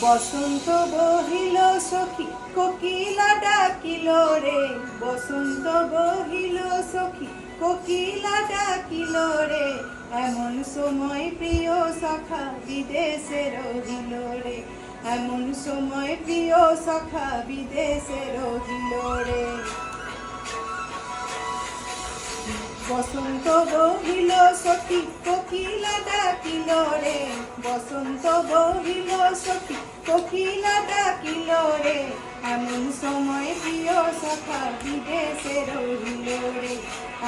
বসন্ত বহিল সখী কোকিলা ডাকিল রে, বসন্ত বহিল সখী কোকিলা ডাকিল রে, এমন সময় প্রিয় সখা বিদেশে রহিল রে, এমন সময় প্রিয় সখা বিদেশে রহিল রে। বসন্ত বহিল সখী কোকিলা ডাকিল রে, বসন্ত বহিল সখী কোকিলা ডাকিল রে, এমন সময় প্রিয় সখা বিদেশে রহিল রে,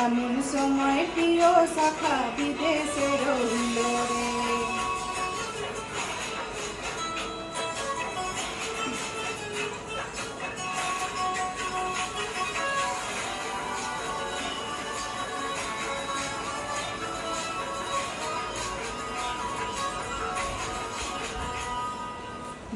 এমন সময় প্রিয় সখা বিদেশে রহিল রে।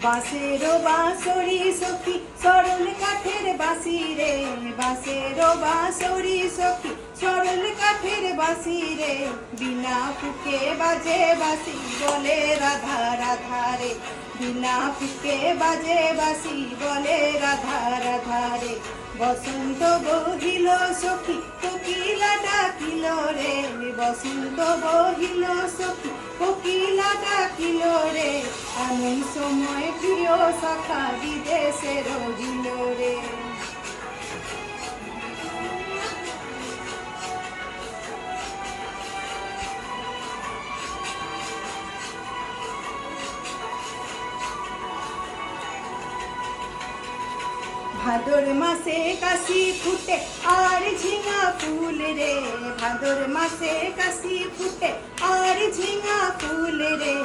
বাঁশেরও বাঁশরি সখী সরল কাঠের বাঁশি রে, বাঁশেরও বাঁশরি সখী সরল কাঠের বাঁশি রে, বিনা ফুকে বাজে বাঁশি বলে রাধা রাধা রে, বিনা ফুকে বাজে বাঁশি বলে রাধা রাধা রে। বসন্ত বহিল সখী কোকিলা ডাকিল রে, বসন্ত বহিল সখী কোকিলা ডাকিল রে, এমন সময় প্রিয় সখা বিদেশে রহিল রে। ভাদর মাসে কাশি ফুটে আর ঝিঙা ফুল রে, ভাদর মাসে কাশি ফুটে আর ঝিঙা ফুল রে,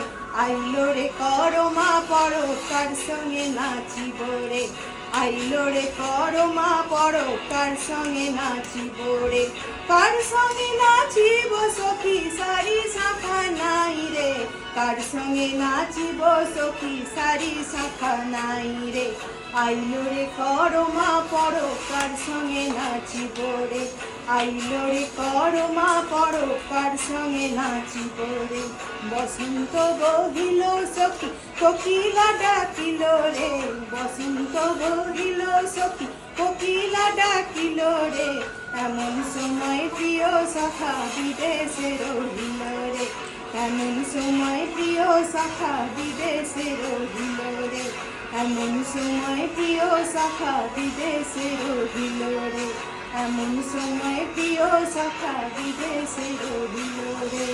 আইলো রে করমা পড়ো কার সঙ্গে নাচিব রে, আইলো রে করমা পড়ো কার সঙ্গে নাচিব রে, কার সঙ্গে নাচিব সখী সারি শাখা নাই রে, কার সঙ্গে নাচিব সখী সারি শাখা নাই রে, আইলো রে করমা পড়ো কার সঙ্গে নাচিব রে, আইলো রে করমা পড়ো কার সঙ্গে নাচিব রে। বসন্ত বহিল সখী কোকিলা ডাকিল রে, বসন্ত বহিল সখী কোকিলা ডাকিল রে, এমন সময় প্রিয় সখা বিদেশে রহিল রে, এমন সময় প্রিয় সখা বিদেশে রহিল রে, এমন সময় প্রিয় সখা বিদেশে রহিল রে, এমন সময় প্রিয় সখা বিদেশে রহিল রে।